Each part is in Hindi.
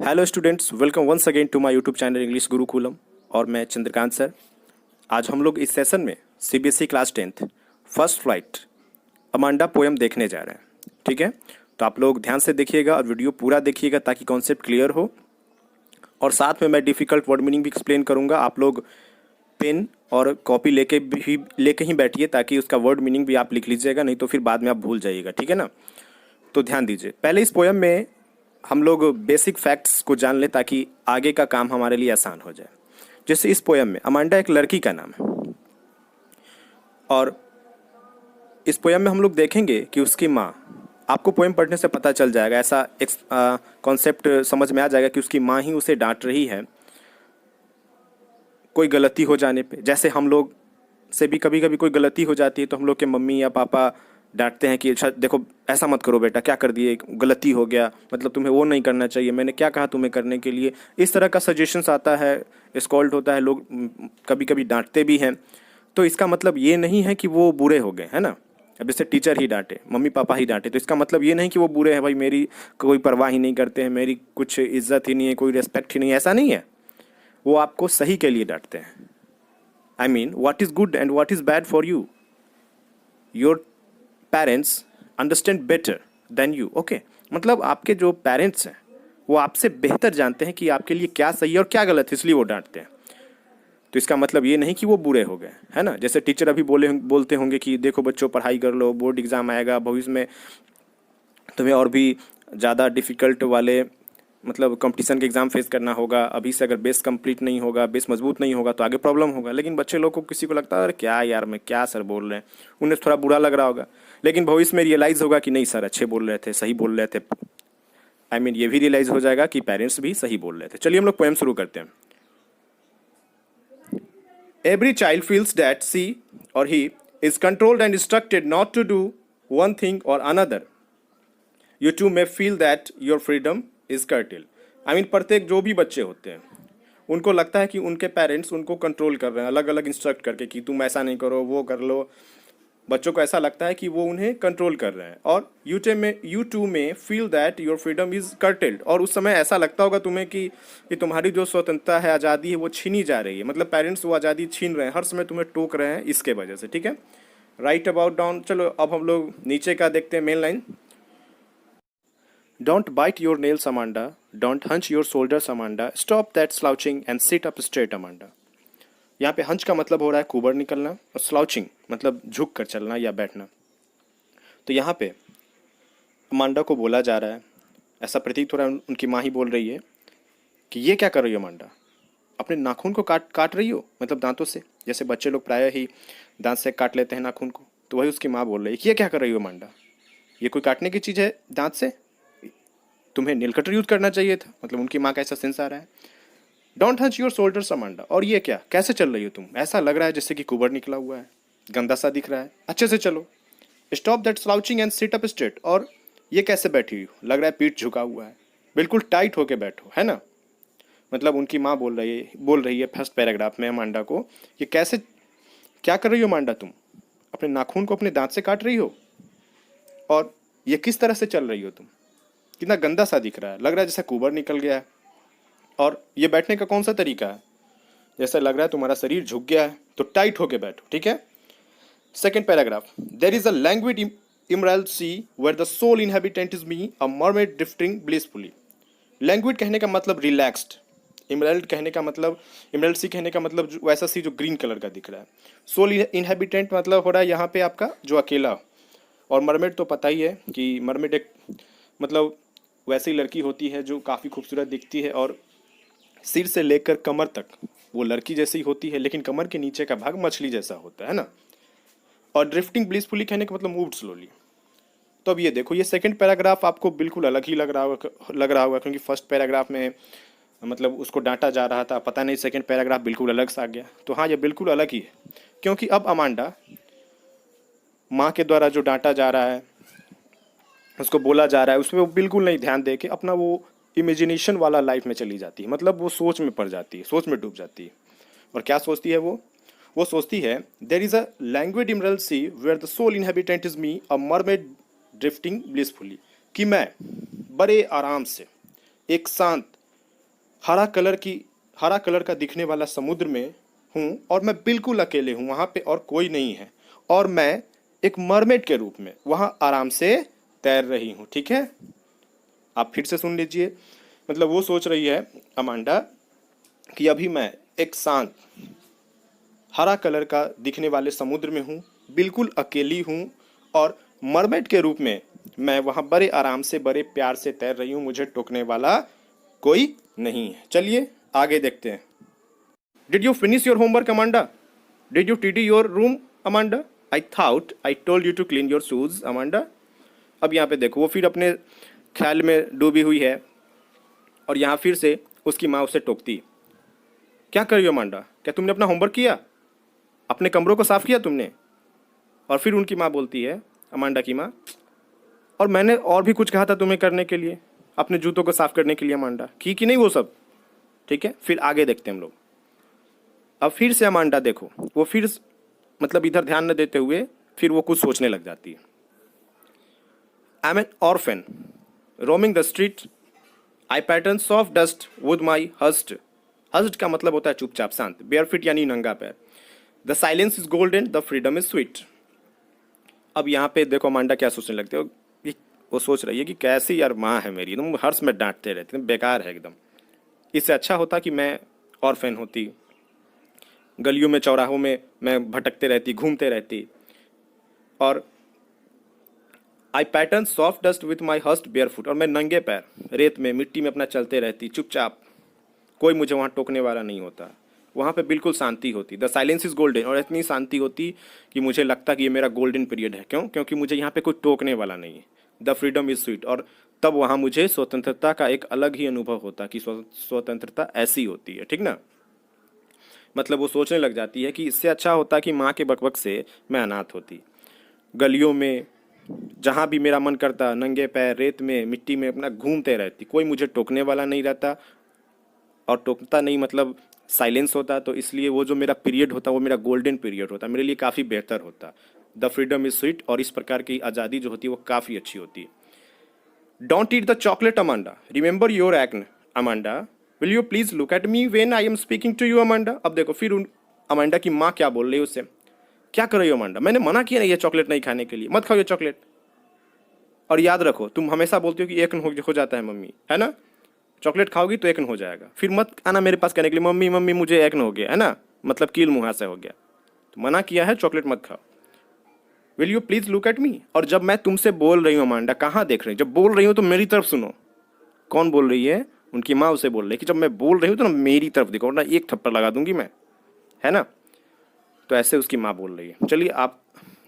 Hello students, welcome once again to my YouTube channel English Gurukulam. और मैं चंद्रकांत सर। आज हम लोग इस सेशन में CBSE class 10th first flight Amanda poem देखने जा रहे हैं। ठीक है, तो आप लोग ध्यान से देखिएगा और वीडियो पूरा देखिएगा ताकि कॉन्सेप्ट क्लियर हो। और साथ में मैं डिफ़िकल्ट वर्ड मीनिंग भी एक्सप्लेन करूँगा। आप लोग पेन और कॉपी लेके ही बैठिए ताकि उसका वर्ड मीनिंग भी आप लिख लीजिएगा, नहीं तो फिर बाद में आप भूल जाइएगा। ठीक है ना, तो ध्यान दीजिए। पहले इस पोएम में हम लोग बेसिक फैक्ट्स को जान लें ताकि आगे का काम हमारे लिए आसान हो जाए। जैसे इस पोएम में अमांडा एक लड़की का नाम है और इस पोएम में हम लोग देखेंगे कि उसकी माँ, आपको पोएम पढ़ने से पता चल जाएगा, ऐसा एक कॉन्सेप्ट समझ में आ जाएगा कि उसकी माँ ही उसे डांट रही है कोई गलती हो जाने पे। जैसे हम लोग से भी कभी कभी कोई गलती हो जाती है तो हम लोग के मम्मी या पापा डांटते हैं कि अच्छा देखो ऐसा मत करो बेटा, क्या कर दिए, गलती हो गया, मतलब तुम्हें वो नहीं करना चाहिए, मैंने क्या कहा तुम्हें करने के लिए। इस तरह का सजेशंस आता है, स्कॉल्ड होता है, लोग कभी कभी डांटते भी हैं। तो इसका मतलब ये नहीं है कि वो बुरे हो गए, है ना। अब जैसे टीचर ही डांटे, मम्मी पापा ही डांटे, तो इसका मतलब ये नहीं कि वो बुरे हैं, भाई मेरी कोई परवाह ही नहीं करते हैं, मेरी कुछ इज्जत ही नहीं है, कोई रेस्पेक्ट ही नहीं है, ऐसा नहीं है। वो आपको सही के लिए डांटते हैं। I mean what is good and what is bad for you, your parents understand better than you. Okay, मतलब आपके जो पेरेंट्स हैं वो आपसे बेहतर जानते हैं कि आपके लिए क्या सही है और क्या गलत है, इसलिए वो डांटते हैं। तो इसका मतलब ये नहीं कि वो बुरे हो गए, है ना। जैसे टीचर अभी बोलते होंगे कि देखो बच्चों पढ़ाई कर लो, बोर्ड एग्जाम आएगा, भविष्य में तुम्हें और भी ज़्यादा डिफ़िकल्ट वाले मतलब कंपटीशन के एग्ज़ाम फेस करना होगा। अभी से अगर बेस कंप्लीट नहीं होगा, बेस मजबूत नहीं होगा तो आगे प्रॉब्लम होगा। लेकिन बच्चे लोग को किसी को लगता है अरे क्या यार, मैं क्या सर बोल रहे हैं, उन्हें थोड़ा बुरा लग रहा होगा। लेकिन भविष्य में रियलाइज़ होगा कि नहीं सर अच्छे बोल रहे थे, सही बोल रहे थे। आई मीन ये भी रियलाइज़ हो जाएगा कि पेरेंट्स भी सही बोल रहे थे। चलिए हम लोग पोएम शुरू करते हैं। Every child feels that she or he is controlled and instructed not to do one thing or another. You too may feel that your freedom is curtailed. I mean प्रत्येक जो भी बच्चे होते हैं उनको लगता है कि उनके पेरेंट्स उनको कंट्रोल कर रहे हैं, अलग अलग इंस्ट्रक्ट करके कि तुम ऐसा नहीं करो, वो कर लो। बच्चों को ऐसा लगता है कि वो उन्हें कंट्रोल कर रहे हैं। और यू टू में feel that your freedom is curtailed. और उस समय ऐसा लगता होगा तुम्हें कि तुम्हारी जो स्वतंत्रता है, आज़ादी है, वो छीनी जा रही है। मतलब पेरेंट्स वो आज़ादी छीन रहे हैं, हर समय तुम्हें टोक रहे हैं इसके वजह से। ठीक है, राइट अबाउट डाउन। चलो अब हम लोग नीचे का देखते हैं, main line. Don't bite your nails, Amanda. Don't hunch your shoulders, Amanda. Stop that slouching and sit up straight, Amanda. यहाँ पे हंच का मतलब हो रहा है कुबर निकलना और स्लाउचिंग मतलब झुक कर चलना या बैठना। तो यहाँ पे अमांडा को बोला जा रहा है, ऐसा प्रतीत हो रहा है उनकी माँ ही बोल रही है कि ये क्या कर रही हो अमांडा, अपने नाखून को काट रही हो, मतलब दांतों से। जैसे बच्चे लोग प्रायः ही दांत से काट लेते हैं नाखून को, तो वही उसकी माँ बोल रही है कि ये क्या कर रही हो अमांडा, ये कोई काटने की चीज़ है दांत से, तुम्हें नील कटर यूज करना चाहिए था। मतलब उनकी माँ का ऐसा सेंस आ रहा है। Don't hunch your shoulders Amanda. और ये क्या, कैसे चल रही हो तुम, ऐसा लग रहा है जैसे कि कुबर निकला हुआ है, गंदा सा दिख रहा है, अच्छे से चलो। Stop that slouching and sit up straight. और ये कैसे बैठी हुई हो, लग रहा है पीठ झुका हुआ है, बिल्कुल टाइट होके बैठो, है ना। मतलब उनकी माँ बोल रही है फर्स्ट पैराग्राफ में अमांडा को, ये कैसे, क्या कर रही हो अमांडा, तुम अपने नाखून को अपने दांत से काट रही हो, और ये किस तरह से चल रही हो तुम, कितना गंदा सा दिख रहा है, लग रहा है जैसे कुबर निकल गया है। और ये बैठने का कौन सा तरीका है, जैसा लग रहा है तुम्हारा शरीर झुक गया है, तो टाइट होके बैठो। ठीक है, second paragraph. There is a language emerald sea where the sole inhabitant is me a mermaid drifting blissfully. Language कहने का मतलब रिलैक्स्ड, इमराल्ड कहने का मतलब, इमराल्ड सी कहने का मतलब वैसा सी जो ग्रीन कलर का दिख रहा है। सोल इनहेबिटेंट मतलब हो रहा है यहाँ पे आपका जो अकेला। और मरमेड तो पता ही है कि मरमेड एक मतलब वैसी लड़की होती है जो काफ़ी खूबसूरत दिखती है और सिर से लेकर कमर तक वो लड़की जैसी होती है, लेकिन कमर के नीचे का भाग मछली जैसा होता है ना। और ड्रिफ्टिंग ब्लिसफुली कहने का मतलब मूव्ड स्लोली। तो अब ये देखो, ये सेकंड पैराग्राफ आपको बिल्कुल अलग ही लग रहा होगा क्योंकि फर्स्ट पैराग्राफ में मतलब उसको डांटा जा रहा था, पता नहीं सेकंड पैराग्राफ बिल्कुल अलग सा आ गया। तो हाँ, ये बिल्कुल अलग ही है, क्योंकि अब अमांडा माँ के द्वारा जो डांटा जा रहा है, उसको बोला जा रहा है, उसमें वो बिल्कुल नहीं ध्यान दे के अपना वो इमेजिनेशन वाला लाइफ में चली जाती है। मतलब वो सोच में पड़ जाती है, सोच में डूब जाती है। और क्या सोचती है वो सोचती है there is a language emerald sea where the sole inhabitant is me a mermaid drifting blissfully, कि मैं बड़े आराम से एक शांत हरा कलर का दिखने वाला समुद्र में हूँ और मैं बिल्कुल अकेले हूँ, वहाँ पे और कोई नहीं है, और मैं एक मरमेड के रूप में वहाँ आराम से तैर रही हूँ। ठीक है, आप फिर से सुन लीजिए। मतलब वो सोच रही है अमांडा कि अभी मैं एक शांत हरा कलर का दिखने वाले समुद्र में हूँ, बिल्कुल अकेली हूँ, और मरमेड के रूप में मैं वहाँ बड़े आराम से बड़े प्यार से तैर रही हूँ, मुझे टोकने वाला कोई नहीं है। चलिए आगे देखते हैं। Did you finish your homework Amanda? Did you tidy your room Amanda? I thought I told you to clean your shoes Amanda. अब यहाँ पे देखो वो फिर अपने ख्याल में डूबी हुई है, और यहाँ फिर से उसकी माँ उसे टोकती। क्या कर रही हो अमांडा? क्या तुमने अपना होमवर्क किया? अपने कमरों को साफ किया तुमने? और फिर उनकी माँ बोलती है, अमांडा की माँ, और मैंने और भी कुछ कहा था तुम्हें करने के लिए, अपने जूतों को साफ करने के लिए अमांडा, की कि नहीं वो सब? ठीक है, फिर आगे देखते हैं हम लोग। अब फिर से अमांडा देखो वो फिर मतलब इधर ध्यान न देते हुए फिर वो कुछ सोचने लग जाती है। I am an orphan roaming the street, I pattern soft dust with my hurt. Hurt का मतलब होता है चुपचाप शांत, बेयर फिट यानी नंगा पैर। The silence is golden, the freedom is sweet. अब यहाँ पे देखो अमांडा क्या सोचने लगते हो, वो सोच रही है कि कैसी यार माँ है मेरी, एकदम हर्ष में डांटते रहते हैं, बेकार है एकदम। इससे अच्छा होता कि मैं ऑर्फन होती, गलियों में चौराहों में मैं भटकते रहती, घूमते रहती, और I pattern soft dust with my hurt bare foot, और मैं नंगे पैर रेत में मिट्टी में अपना चलते रहती चुपचाप, कोई मुझे वहाँ टोकने वाला नहीं होता, वहाँ पे बिल्कुल शांति होती। द साइलेंस इज गोल्डन, और इतनी शांति होती कि मुझे लगता कि ये मेरा गोल्डन पीरियड है। क्यों? क्योंकि मुझे यहाँ पे कोई टोकने वाला नहीं है। द फ्रीडम इज स्वीट, और तब वहाँ मुझे स्वतंत्रता का एक अलग ही अनुभव होता कि स्वतंत्रता ऐसी होती है। ठीक ना? मतलब वो सोचने लग जाती है कि इससे अच्छा होता कि माँ के बकबक से मैं अनाथ होती, गलियों में जहाँ भी मेरा मन करता नंगे पैर रेत में मिट्टी में अपना घूमते रहती, कोई मुझे टोकने वाला नहीं रहता, और टोकता नहीं मतलब साइलेंस होता, तो इसलिए वो जो मेरा पीरियड होता वो मेरा गोल्डन पीरियड होता, मेरे लिए काफ़ी बेहतर होता। द फ्रीडम इज स्वीट, और इस प्रकार की आज़ादी जो होती है वो काफ़ी अच्छी होती है। Don't eat the chocolate Amanda, remember your acne Amanda, will you please look at me when I am speaking to you Amanda. अब देखो फिर उन अमांडा की माँ क्या बोल रही है उससे, क्या कर रही हो अमांडा, मैंने मना किया नहीं ये चॉकलेट नहीं खाने के लिए, मत खाओ ये चॉकलेट, और याद रखो तुम हमेशा बोलती हो कि एक हो जाता है मम्मी, है ना, चॉकलेट खाओगी तो एकन हो जाएगा, फिर मत आना मेरे पास कहने के लिए मम्मी मम्मी मुझे एकन हो गया, है ना, मतलब कील मुहासे हो गया, तो मना किया है चॉकलेट मत खाओ। Will you please look at मी, और जब मैं तुमसे बोल रही हूँ अमांडा, कहाँ देख रही हूँ, जब बोल रही हूँ तो मेरी तरफ सुनो। कौन बोल रही है? उनकी माँ उसे बोल रही है कि जब मैं बोल रही हूँ तो ना मेरी तरफ देखो, ना एक थप्पड़ लगा दूंगी मैं, है ना। तो ऐसे उसकी माँ बोल रही है। चलिए आप,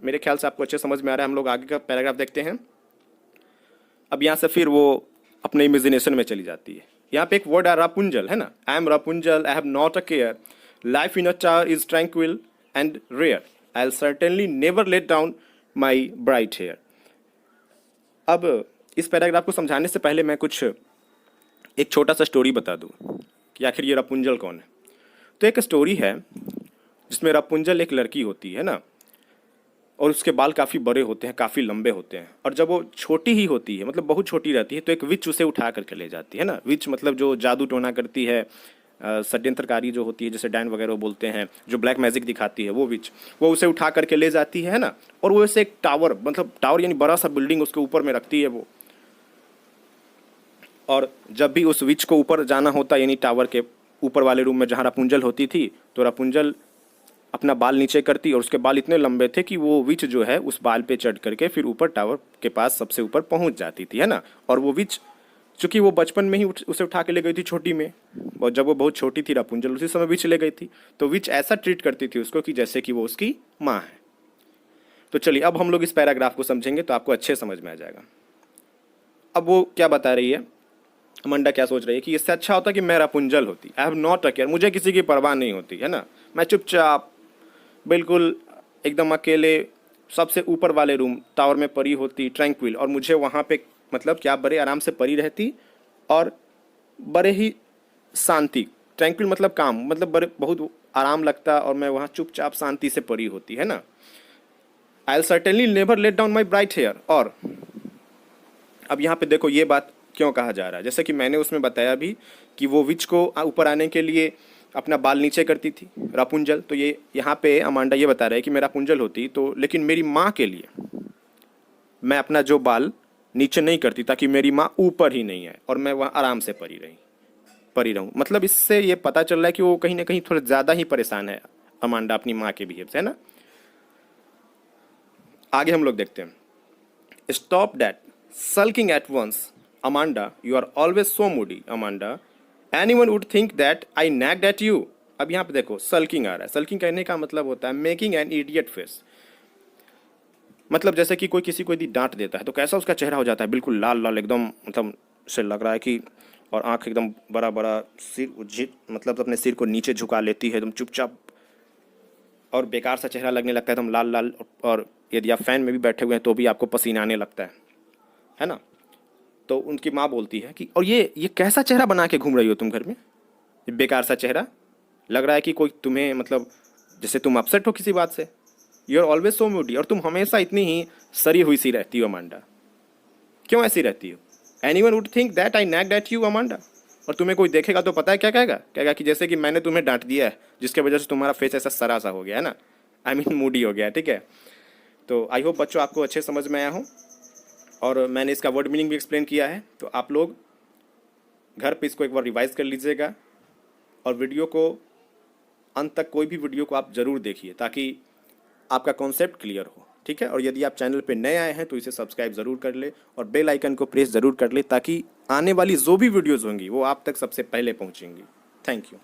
मेरे ख्याल से आपको अच्छे समझ में आ रहा है, हम लोग आगे का पैराग्राफ देखते हैं। अब यहाँ से फिर वो अपने इमेजिनेशन में चली जाती है। यहाँ पे एक वर्ड है रापुंजल, है ना, I am Rapunzel, I have not a care, life in a tower is tranquil and rare, I will certainly never let down my bright hair. अब इस पैराग्राफ को समझाने से पहले मैं कुछ एक छोटा सा स्टोरी बता दूं कि आखिर ये रापुंजल कौन है। तो एक स्टोरी है जिसमें रापुंजल एक लड़की होती है ना, और उसके बाल काफ़ी बड़े होते हैं, काफ़ी लंबे होते हैं, और जब वो छोटी ही होती है मतलब बहुत छोटी रहती है तो एक विच उसे उठा करके ले जाती है ना। विच मतलब जो जादू टोना करती है, षड्यंत्रकारी जो होती है, जैसे डैन वगैरह बोलते हैं, जो ब्लैक मैजिक दिखाती है, वो विच, वो उसे उठा करके ले जाती है ना, और वो ऐसे एक टावर, मतलब टावर यानी बड़ा सा बिल्डिंग उसके ऊपर में रखती है वो। और जब भी उस विच को ऊपर जाना होता यानी टावर के ऊपर वाले रूम में जहाँ रापुंजल होती थी, तो रापुंजल अपना बाल नीचे करती, और उसके बाल इतने लंबे थे कि वो विच जो है उस बाल पे चढ़ करके फिर ऊपर टावर के पास सबसे ऊपर पहुंच जाती थी, है ना। और वो विच, चूंकि वो बचपन में ही उसे उठा के ले गई थी छोटी में, और जब वो बहुत छोटी थी रापुंजल उसी समय विच ले गई थी, तो विच ऐसा ट्रीट करती थी उसको कि जैसे कि वो उसकी माँ है। तो चलिए अब हम लोग इस पैराग्राफ को समझेंगे तो आपको अच्छे समझ में आ जाएगा। अब वो क्या बता रही है, अमांडा क्या सोच रही है कि इससे अच्छा होता कि मैं रापुंजल होती, आई हैव नॉट अ केयर, मुझे किसी की परवाह नहीं होती, है ना, मैं चुपचाप बिल्कुल एकदम अकेले सबसे ऊपर वाले रूम टावर में पड़ी होती, ट्रैंक्विल, और मुझे वहाँ पे मतलब क्या बड़े आराम से पड़ी रहती, और बड़े ही शांति, ट्रैंक्विल मतलब काम, मतलब बड़े बहुत आराम लगता, और मैं वहाँ चुपचाप शांति से पड़ी होती, है ना। I will certainly never let down my bright hair, और अब यहाँ पे देखो ये बात क्यों कहा जा रहा है। जैसे कि मैंने उसमें बताया भी कि वो विच को ऊपर आने के लिए अपना बाल नीचे करती थी, रापुंजल। तो ये यहाँ पे अमांडा ये बता रहा है कि मैं रापुंजल होती तो, लेकिन मेरी माँ के लिए मैं अपना जो बाल नीचे नहीं करती ताकि मेरी माँ ऊपर ही नहीं आए और मैं वहाँ आराम से परी रहूँ। मतलब इससे ये पता चल रहा है कि वो कहीं ना कहीं थोड़ा ज़्यादा ही परेशान है अमांडा अपनी माँ के बिहेव से, है ना। आगे हम लोग देखते हैं। Stop that sulking at once, Amanda. You are always so moody, Amanda. Anyone would think that I nagged at you. अब यहाँ पे देखो सल्किंग आ रहा है। सल्किंग कहने का मतलब होता है मेकिंग एन इडियट फेस। मतलब जैसे कि कोई किसी को यदि डांट देता है तो कैसा उसका चेहरा हो जाता है, बिल्कुल लाल लाल एकदम, मतलब से लग रहा है कि, और आंख एकदम बड़ा बड़ा, सिर मतलब अपने सिर को नीचे झुका लेती है एकदम चुपचाप, और बेकार सा चेहरा लगने लगता है एकदम लाल लाल। और यदि आप फैन में भी बैठे हुए हैं तो भी आपको पसीना आने लगता है ना। तो उनकी माँ बोलती है कि और ये कैसा चेहरा बना के घूम रही हो तुम घर में, बेकार सा चेहरा, लग रहा है कि कोई तुम्हें, मतलब जैसे तुम अपसेट हो किसी बात से। You are always so moody, और तुम हमेशा इतनी ही सरी हुई सी रहती हो अमांडा, क्यों ऐसी रहती हो। Anyone would think that I nagged at you Amanda, और तुम्हें कोई देखेगा तो पता है क्या कहेगा, कहेगा कि जैसे कि मैंने तुम्हें डांट दिया है जिसके वजह से तुम्हारा फेस ऐसा सरा सा हो गया है ना, आई मीन मूडी हो गया, ठीक है। तो आई होप बच्चों आपको अच्छे समझ में आया हो, और मैंने इसका वर्ड मीनिंग भी एक्सप्लेन किया है। तो आप लोग घर पे इसको एक बार रिवाइज कर लीजिएगा, और वीडियो को अंत तक, कोई भी वीडियो को आप ज़रूर देखिए ताकि आपका कॉन्सेप्ट क्लियर हो, ठीक है। और यदि आप चैनल पे नए आए हैं तो इसे सब्सक्राइब ज़रूर कर ले और बेल आइकन को प्रेस ज़रूर कर ले ताकि आने वाली जो भी वीडियोज़ होंगी वो आप तक सबसे पहले पहुँचेंगी। Thank you.